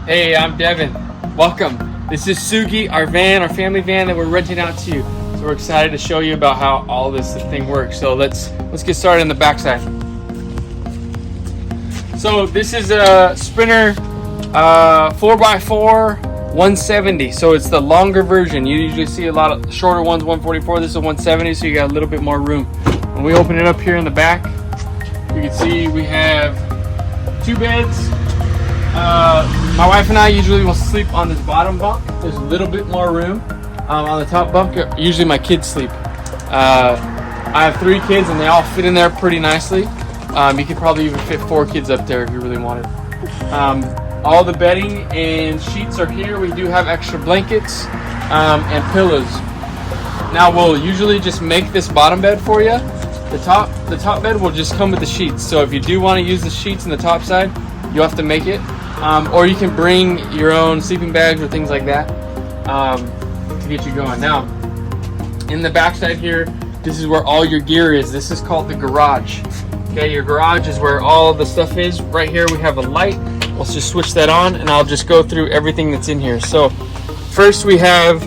Hey, I'm Devin. Welcome. This is SUGI, our family van that we're renting out to you. So we're excited to show you about how all this thing works. So let's get started on the backside. So this is a Sprinter 4x4 170. So it's the longer version. You usually see a lot of shorter ones, 144. This is a 170, so you got a little bit more room. When we open it up here in the back, you can see we have 2 beds. My wife and I usually will sleep on this bottom bunk. There's a little bit more room. On the top bunk, usually my kids sleep. I have 3 kids and they all fit in there pretty nicely. You could probably even fit 4 kids up there if you really wanted. All the bedding and sheets are here. We do have extra blankets and pillows. Now we'll usually just make this bottom bed for you. The top bed will just come with the sheets. So if you do want to use the sheets in the top side, you'll have to make it. Or you can bring your own sleeping bags or things like that to get you going. Now, in the back side here, this is where all your gear is. This is called the garage. Okay, your garage is where all the stuff is. Right here we have a light. Let's just switch that on and I'll just go through everything that's in here. So first we have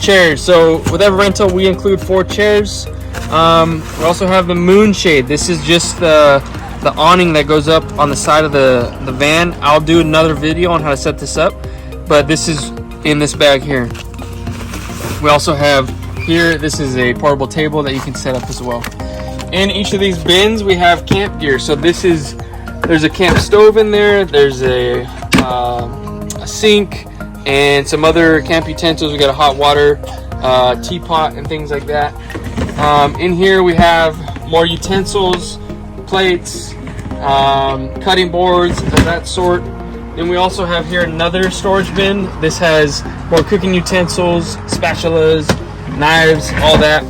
chairs. So with every rental we include 4 chairs. We also have the moon shade. This is just the awning that goes up on the side of the van. I'll do another video on how to set this up, but this is in this bag here. We also have here, this is a portable table that you can set up as well. In each of these bins we have camp gear. So there's a camp stove in there, there's a sink and some other camp utensils. We got a hot water teapot and things like that. In here we have more utensils, plates, cutting boards of that sort. Then we also have here another storage bin. This has more cooking utensils, spatulas, knives, all that.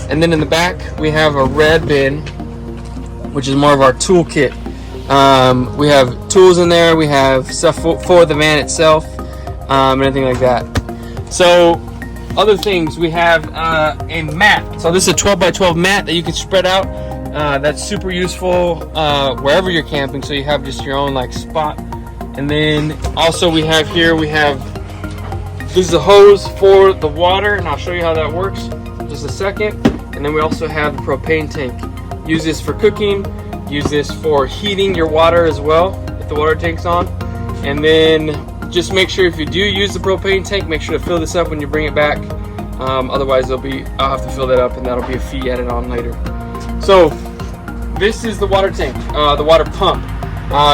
And then in the back we have a red bin, which is more of our tool kit. We have tools in there, we have stuff for the van itself, and anything like that. So other things, we have a mat. So this is a 12x12 mat that you can spread out. That's super useful wherever you're camping, so you have just your own like spot. And then also we have here, this is a hose for the water, and I'll show you how that works in just a second. And then we also have the propane tank. Use this for cooking, use this for heating your water as well if the water tank's on. And then just make sure if you do use the propane tank, make sure to fill this up when you bring it back. Otherwise I'll have to fill that up, and that'll be a fee added on later. So this is the water tank, the water pump.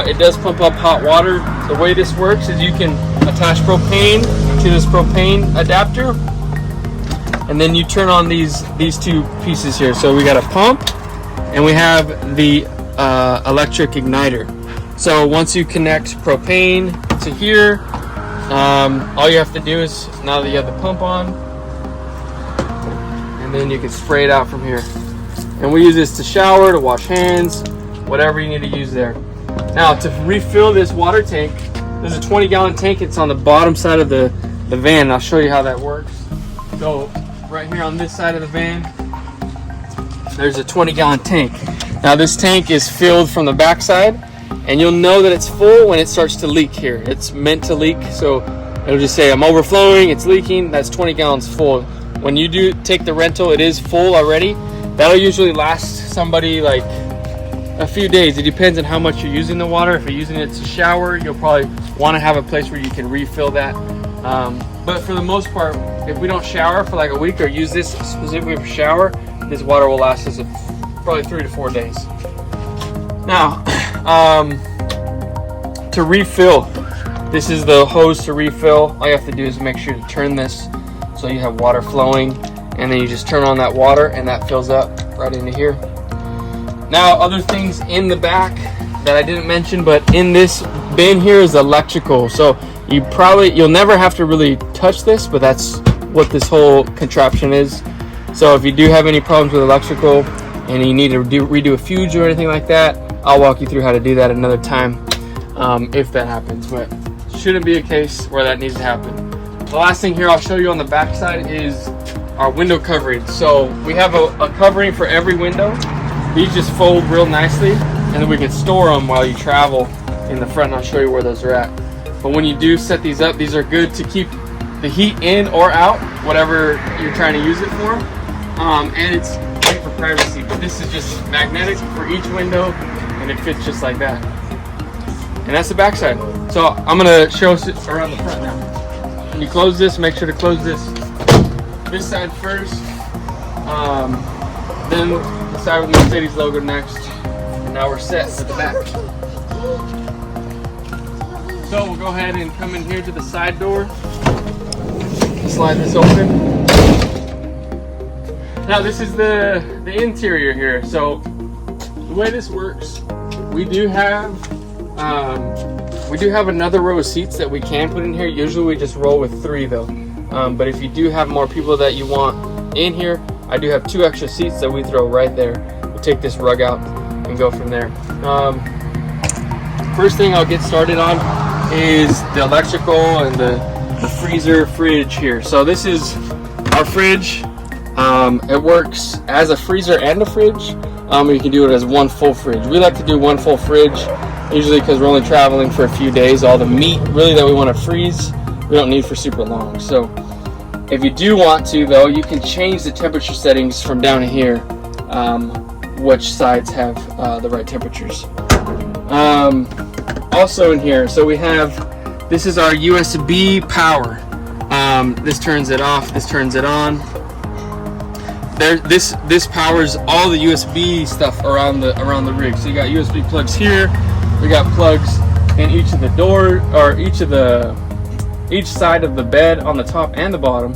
It does pump up hot water. The way this works is you can attach propane to this propane adapter, and then you turn on these 2 pieces here. So we got a pump and we have the electric igniter. So once you connect propane to here, all you have to do is, now that you have the pump on, and then you can spray it out from here. And we use this to shower, to wash hands, whatever you need to use there. Now to refill this water tank, there's a 20-gallon tank. It's on the bottom side of the van. I'll show you how that works. So right here on this side of the van, there's a 20-gallon tank. Now this tank is filled from the back side, and you'll know that it's full when it starts to leak here. It's meant to leak, so it'll just say I'm overflowing, it's leaking. That's 20 gallons full. When you do take the rental, it is full already. That'll usually last somebody like a few days. It depends on how much you're using the water. If you're using it to shower, you'll probably want to have a place where you can refill that. But for the most part, if we don't shower for like a week or use this specifically for shower, this water will last us probably 3 to 4 days. Now, to refill, this is the hose to refill. All you have to do is make sure to turn this so you have water flowing, and then you just turn on that water and that fills up right into here. Now other things in the back that I didn't mention, but in this bin here is electrical. So you'll never have to really touch this, but that's what this whole contraption is. So if you do have any problems with electrical and you need to redo a fuse or anything like that, I'll walk you through how to do that another time if that happens, but shouldn't be a case where that needs to happen. The last thing here I'll show you on the back side is our window covering. So we have a covering for every window. These just fold real nicely, and then we can store them while you travel in the front, and I'll show you where those are at. But when you do set these up, these are good to keep the heat in or out, whatever you're trying to use it for. And it's great for privacy. But this is just magnetic for each window, and it fits just like that. And that's the back side. So I'm gonna show us around the front now. When you close this, make sure to close this side first. Then the side with the Mercedes logo next. And now we're set for the back. So we'll go ahead and come in here to the side door. Slide this open. Now this is the interior here. So the way this works, we do have another row of seats that we can put in here. Usually we just roll with 3 though. But if you do have more people that you want in here, I do have 2 extra seats that we throw right there. We'll take this rug out and go from there. First thing I'll get started on is the electrical and the freezer fridge here. So this is our fridge. It works as a freezer and a fridge. You can do it as one full fridge. We like to do one full fridge, usually because we're only traveling for a few days. All the meat really that we want to freeze, we don't need for super long. So if you do want to though, you can change the temperature settings from down here, which sides have the right temperatures. Also in here, so we have, this is our USB power. This turns it off, this turns it on. This powers all the USB stuff around the rig. So you got USB plugs here. We got plugs in each of the door, or each side of the bed on the top and the bottom.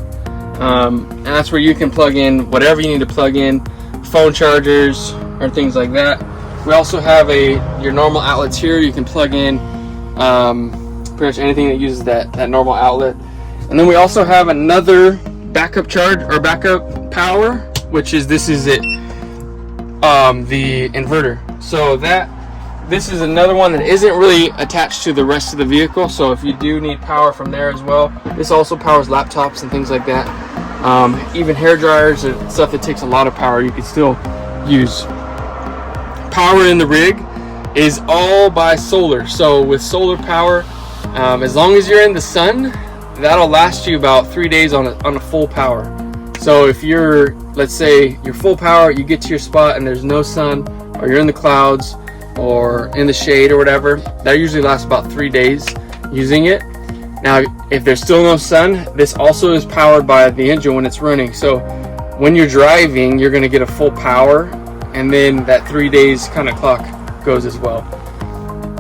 And that's where you can plug in whatever you need to plug in, phone chargers or things like that. We also have your normal outlets here. You can plug in pretty much anything that uses that normal outlet. And then we also have another backup charge or backup power, which is the inverter. So this is another one that isn't really attached to the rest of the vehicle. So if you do need power from there as well, this also powers laptops and things like that. Even hair dryers and stuff that takes a lot of power, you can still use. Power in the rig is all by solar. So with solar power, as long as you're in the sun, that'll last you about 3 days on a full power. So if you're, let's say you're full power, you get to your spot and there's no sun, or you're in the clouds or in the shade or whatever, that usually lasts about 3 days using it. Now if there's still no sun, this also is powered by the engine when it's running. So when you're driving, you're going to get a full power, and then that 3 days kind of clock goes as well.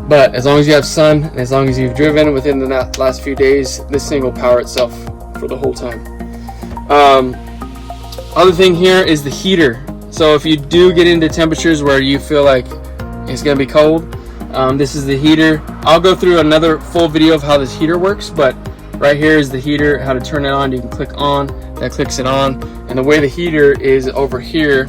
But as long as you have sun, and as long as you've driven within the last few days, this thing will power itself for the whole time. Other thing here is the heater. So if you do get into temperatures where you feel like it's gonna be cold, this is the heater. I'll go through another full video of how this heater works, but right here is the heater, how to turn it on. You can click on, that clicks it on. And the way the heater is over here,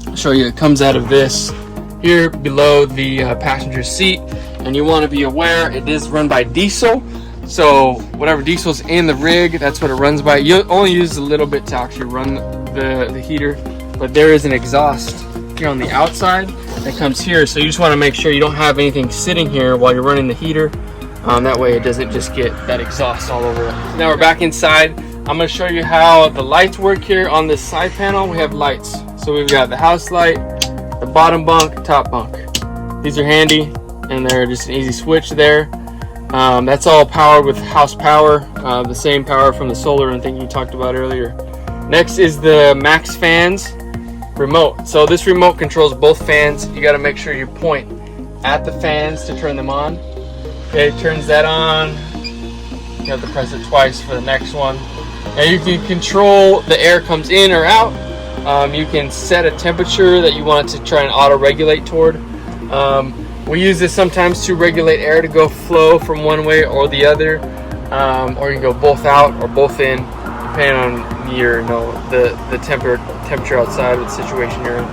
I'll show you, it comes out of this here below the passenger seat. And you want to be aware it is run by diesel. So whatever diesel's in the rig, that's what it runs by. You only use a little bit to actually run the heater, but there is an exhaust here on the outside that comes here. So you just want to make sure you don't have anything sitting here while you're running the heater. That way it doesn't just get that exhaust all over it. Now we're back inside. I'm going to show you how the lights work here. On this side panel we have lights. So we've got the house light, the bottom bunk, top bunk. These are handy, and they're just an easy switch there. That's all powered with house power, the same power from the solar and thing you talked about earlier. Next is the Max Fans remote. So this remote controls both fans. You got to make sure you point at the fans to turn them on. Okay, it turns that on. You have to press it twice for the next one. And you can control the air comes in or out. You can set a temperature that you want it to try and auto-regulate toward. We use this sometimes to regulate air to go flow from one way or the other, or you can go both out or both in, depending on your, the temperature outside of the situation you're in.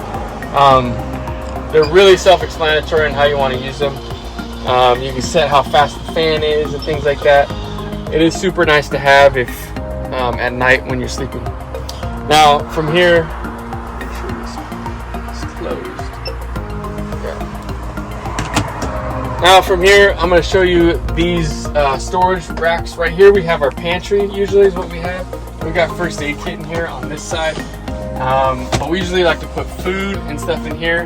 They're really self-explanatory on how you want to use them. You can set how fast the fan is and things like that. It is super nice to have if at night when you're sleeping. Now from here, make sure this is closed. Yeah. Now from here, I'm going to show you these storage racks right here. We have our pantry, usually is what we have. We got first aid kit in here on this side. But we usually like to put food and stuff in here.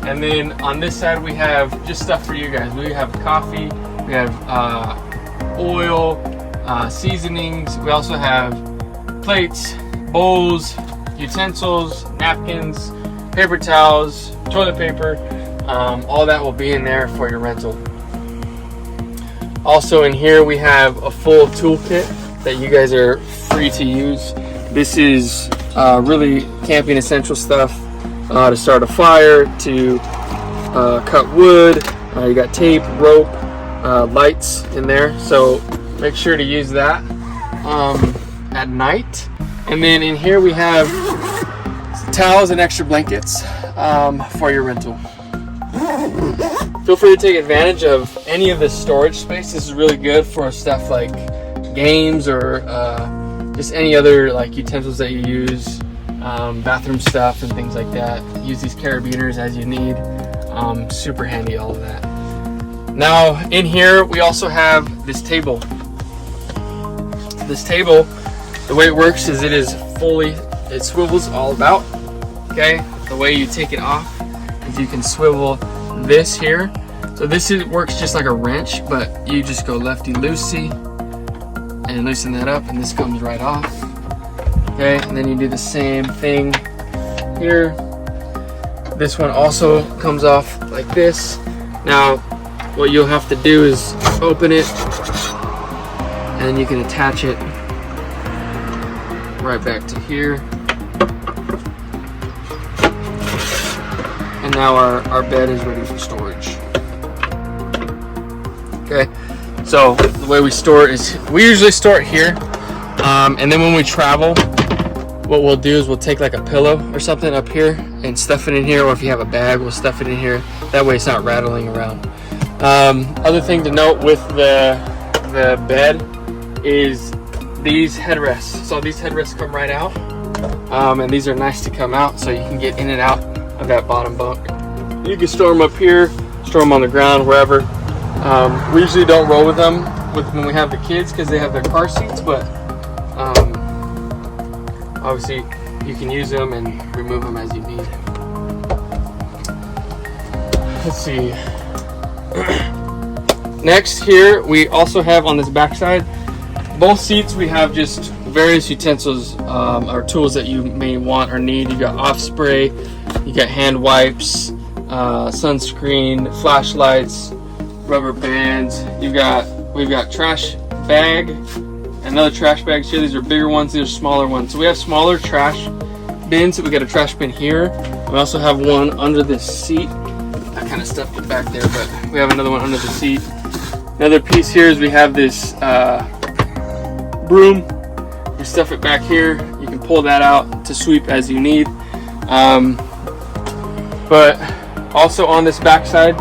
And then on this side, we have just stuff for you guys. We have coffee, we have oil, seasonings. We also have plates, bowls, utensils, napkins, paper towels, toilet paper. All that will be in there for your rental. Also in here we have a full toolkit that you guys are free to use. This is really camping essential stuff, to start a fire, to cut wood. You got tape, rope, lights in there, so make sure to use that at night. And then in here we have towels and extra blankets for your rental. Feel free to take advantage of any of this storage space. This is really good for stuff like games or just any other like utensils that you use, bathroom stuff and things like that. Use these carabiners as you need. Super handy, all of that. Now in here we also have this table. This table, the way it works is it swivels all about. Okay, the way you take it off is you can swivel this here. So this works just like a wrench, but you just go lefty-loosey and loosen that up, and this comes right off. Okay, and then you do the same thing here. This one also comes off like this. Now, what you'll have to do is open it, and you can attach it right back to here. And now our bed is ready for storage. Okay, so the way we store it is we usually store it here, and then when we travel, what we'll do is we'll take like a pillow or something up here and stuff it in here, or if you have a bag, we'll stuff it in here. That way it's not rattling around. Other thing to note with the bed is these headrests. So these headrests come right out, and these are nice to come out so you can get in and out of that bottom bunk. You can store them up here, store them on the ground, wherever. We usually don't roll with them when we have the kids because they have their car seats, but obviously you can use them and remove them as you need. Let's see. Next here we also have on this back side, both seats we have just various utensils or tools that you may want or need. You got off spray, you got hand wipes, sunscreen, flashlights, rubber bands. We've got trash bag, another trash bag here. These are bigger ones, these are smaller ones. So we have smaller trash bins. We got a trash bin here. We also have one under this seat. I kind of stuffed it back there, but we have another one under the seat. Another piece here is we have this broom. You stuff it back here. You can pull that out to sweep as you need. But also on this back side,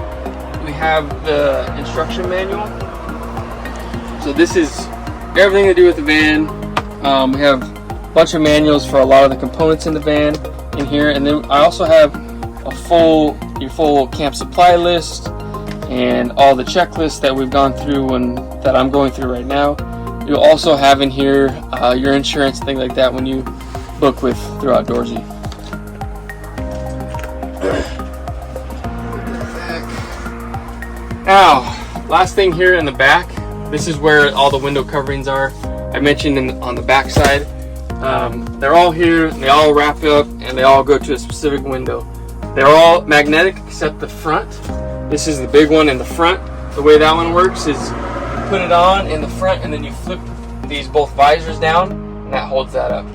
we have the instruction manual. So this is everything to do with the van. We have a bunch of manuals for a lot of the components in the van in here, and then I also have your full camp supply list and all the checklists that we've gone through and that I'm going through right now. You'll also have in here your insurance, things like that, when you book through Outdoorsy. Now, last thing here in the back, this is where all the window coverings are. I mentioned on the back side, they're all here, they all wrap up, and they all go to a specific window. They're all magnetic except the front. This is the big one in the front. The way that one works is you put it on in the front and then you flip these both visors down, and that holds that up.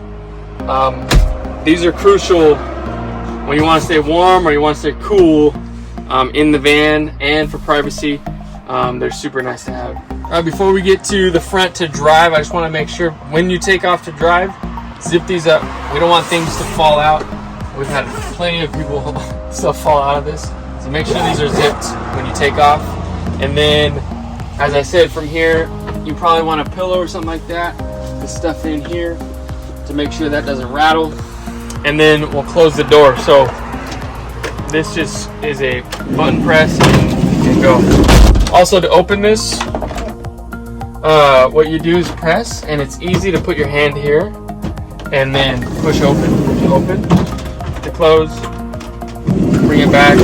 These are crucial when you want to stay warm or you want to stay cool in the van, and for privacy. They're super nice to have. Before we get to the front to drive, I just want to make sure when you take off to drive, zip these up. We don't want things to fall out. We've had plenty of people stuff fall out of this, so make sure these are zipped when you take off. And then, as I said, from here you probably want a pillow or something like that to stuff in here to make sure that doesn't rattle. And then we'll close the door. So this just is a button press and you can go. Also, to open this, what you do is press, and it's easy to put your hand here and then push open to open, to close, bring it back,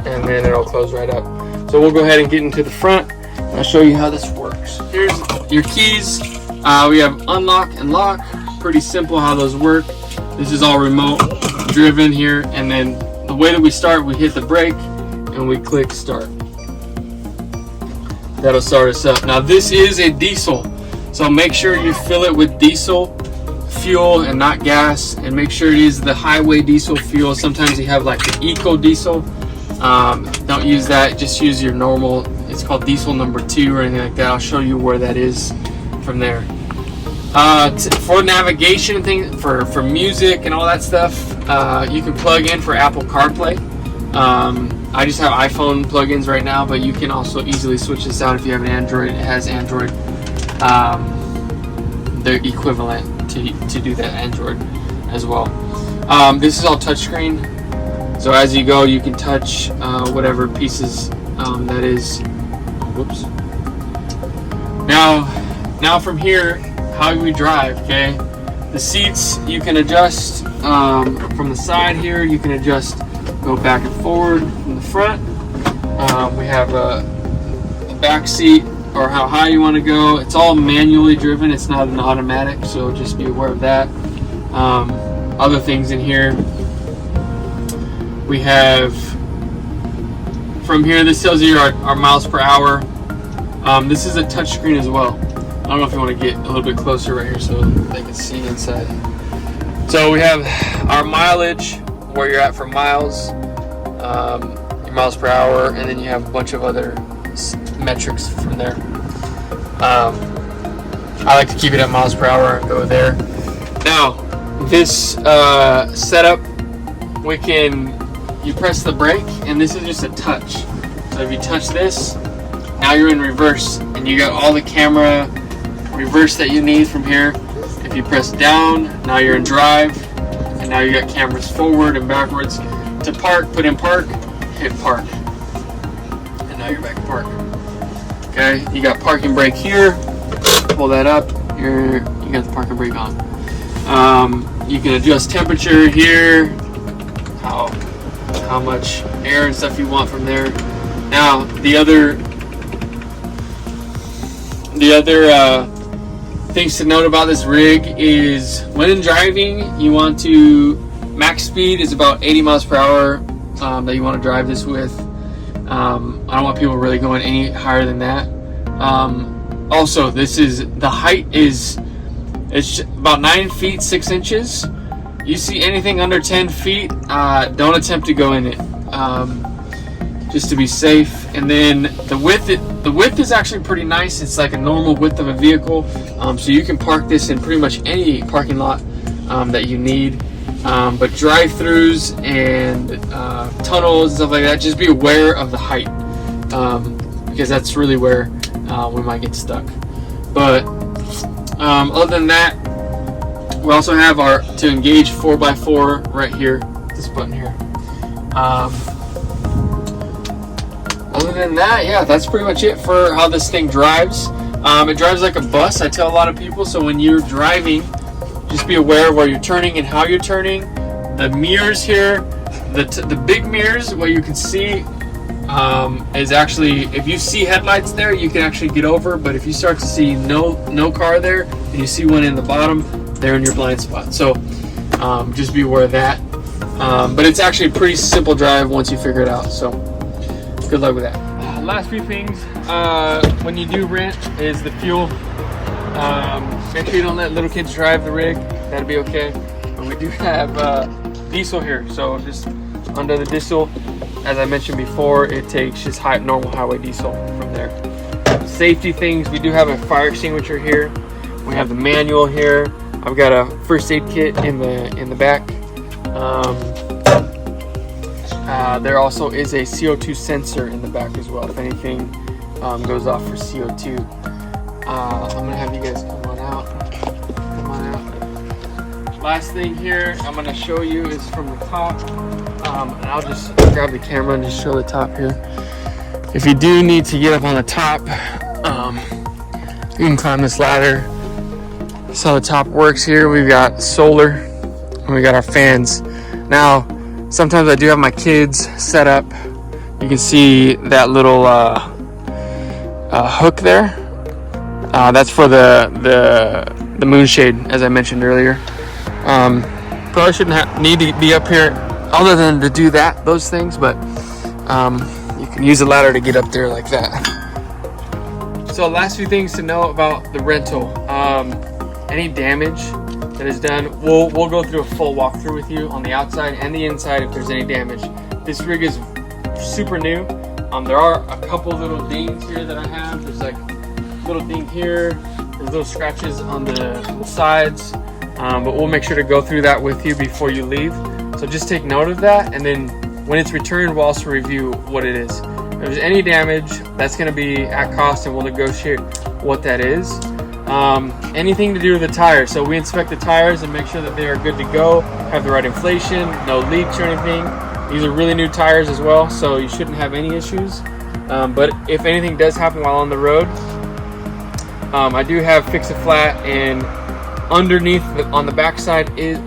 and then it'll close right up. So we'll go ahead and get into the front, and I'll show you how this works. Here's your keys. We have unlock and lock. Pretty simple how those work. This is all remote driven here, and then the way that we start, we hit the brake and we click start. That'll start us up. Now this is a diesel, so make sure you fill it with diesel fuel and not gas, and make sure it is the highway diesel fuel. Sometimes you have like the eco diesel. Don't use that, just use your normal, it's called diesel number 2 or anything like that. I'll show you where that is from there. For navigation and things, for music and all that stuff, you can plug in for Apple CarPlay. I just have iPhone plugins right now, but you can also easily switch this out if you have an Android. It has Android, the equivalent to do that Android as well. This is all touchscreen, so as you go, you can touch whatever pieces that is. Whoops. Now from here, how we drive, okay? The seats you can adjust from the side here. You can adjust, go back and forward from the front. We have a back seat, or how high you want to go. It's all manually driven. It's not an automatic, so just be aware of that. Other things in here, we have from here, this tells you our miles per hour. This is a touch screen as well. I don't know if you want to get a little bit closer right here so they can see inside. So we have our mileage, where you're at for miles, your miles per hour, and then you have a bunch of other metrics from there. I like to keep it at miles per hour and go there. Now, this setup, you press the brake, and this is just a touch. So if you touch this, now you're in reverse, and you got all the camera reverse that you need from here. If you press down, now you're in drive, and now you got cameras forward and backwards. To park, put in park, hit park, and now you're back in park. Okay, you got parking brake here. Pull that up. You got the parking brake on. You can adjust temperature here. How much air and stuff you want from there. Now the other things to note about this rig is when in driving, you want to, max speed is about 80 miles per hour that you want to drive this with. I don't want people really going any higher than that. Also, the height is, it's about 9 feet 6 inches. You see anything under 10 feet, don't attempt to go in it, just to be safe. And then the width is actually pretty nice. It's like a normal width of a vehicle, so you can park this in pretty much any parking lot that you need. But drive-throughs and tunnels and stuff like that, just be aware of the height, because that's really where we might get stuck. But other than that, we also have our to engage 4x4 right here, this button here. Other than that, yeah, that's pretty much it for how this thing drives. It drives like a bus, I tell a lot of people. So when you're driving, just be aware of where you're turning and how you're turning. The mirrors here, the big mirrors, what you can see is actually, if you see headlights there, you can actually get over. But if you start to see no car there, and you see one in the bottom, they're in your blind spot. So just be aware of that. But it's actually a pretty simple drive once you figure it out. So good luck with that. Last few things when you do rent is the fuel. Make sure you don't let little kids drive the rig. That'll be okay. But we do have diesel here. So just under the diesel, as I mentioned before, it takes just normal highway diesel from there. Safety things, we do have a fire extinguisher here. We have the manual here. I've got a first aid kit in the back. There also is a CO2 sensor in the back as well, if anything goes off for CO2. I'm gonna have you guys come on out. Last thing here I'm gonna show you is from the top, and I'll just grab the camera and just show the top here. If you do need to get up on the top, you can climb this ladder. So the top works here. We've got solar and we got our fans. Now, sometimes I do have my kids set up. You can see that little hook there. That's for the moonshade, as I mentioned earlier. Probably shouldn't need to be up here other than to do those things, but you can use a ladder to get up there like that. So last few things to know about the rental. Any damage that is done, we'll go through a full walkthrough with you on the outside and the inside if there's any damage. This rig is super new. There are a couple little dings here that I have. There's like a little ding here. There's little scratches on the sides. But we'll make sure to go through that with you before you leave. So just take note of that, and then when it's returned, we'll also review what it is. If there's any damage, that's going to be at cost, and we'll negotiate what that is. Anything to do with the tires. So we inspect the tires and make sure that they are good to go, have the right inflation, no leaks or anything. These are really new tires as well, so you shouldn't have any issues. But if anything does happen while on the road, I do have Fix-A-Flat, and underneath on the back side is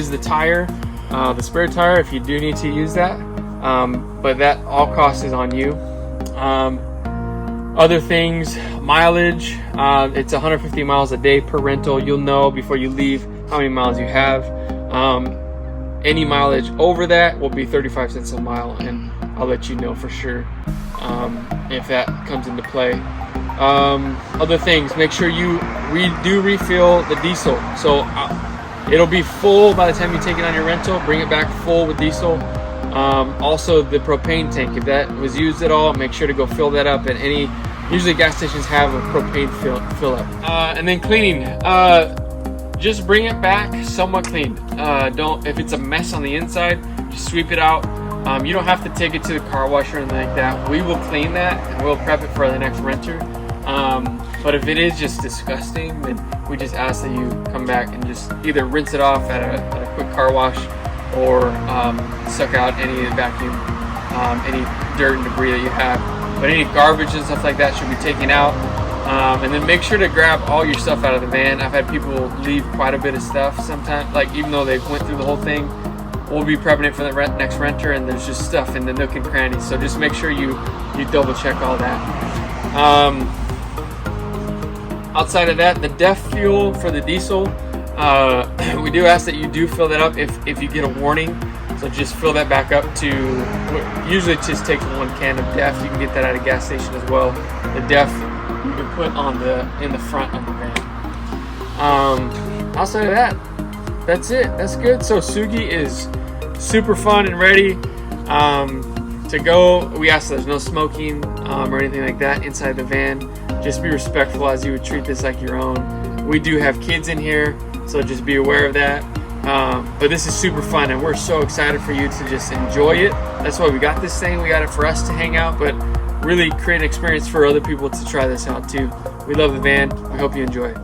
the tire, the spare tire if you do need to use that. But that all cost is on you. Other things, mileage, it's 150 miles a day per rental. You'll know before you leave how many miles you have. Any mileage over that will be 35 cents a mile, and I'll let you know for sure if that comes into play. Other things, make sure you do refill the diesel. So it'll be full by the time you take it on your rental. Bring it back full with diesel. Also the propane tank, if that was used at all, make sure to go fill that up at any, usually gas stations have a propane fill up. And then cleaning, just bring it back somewhat clean. If it's a mess on the inside, just sweep it out. You don't have to take it to the car wash or anything like that. We will clean that and we'll prep it for the next renter. But if it is just disgusting, then we just ask that you come back and just either rinse it off at a quick car wash, or suck out any of the vacuum, any dirt and debris that you have. But any garbage and stuff like that should be taken out. And then make sure to grab all your stuff out of the van. I've had people leave quite a bit of stuff sometimes, like even though they went through the whole thing, we'll be prepping it for the next renter, and there's just stuff in the nook and crannies. So just make sure you double check all that. Outside of that, the DEF fuel for the diesel, we do ask that you do fill that up if you get a warning. So just fill that back up to, usually it just takes 1 can of DEF. You can get that at a gas station as well. The DEF you can put in the front of the van. Outside of that, that's it. That's good. So SUGI is super fun and ready to go. We ask that there's no smoking or anything like that inside the van. Just be respectful as you would treat this like your own. We do have kids in here, so just be aware of that. But this is super fun, and we're so excited for you to just enjoy it. That's why we got this thing. We got it for us to hang out, but really create an experience for other people to try this out too. We love the van. We hope you enjoy it.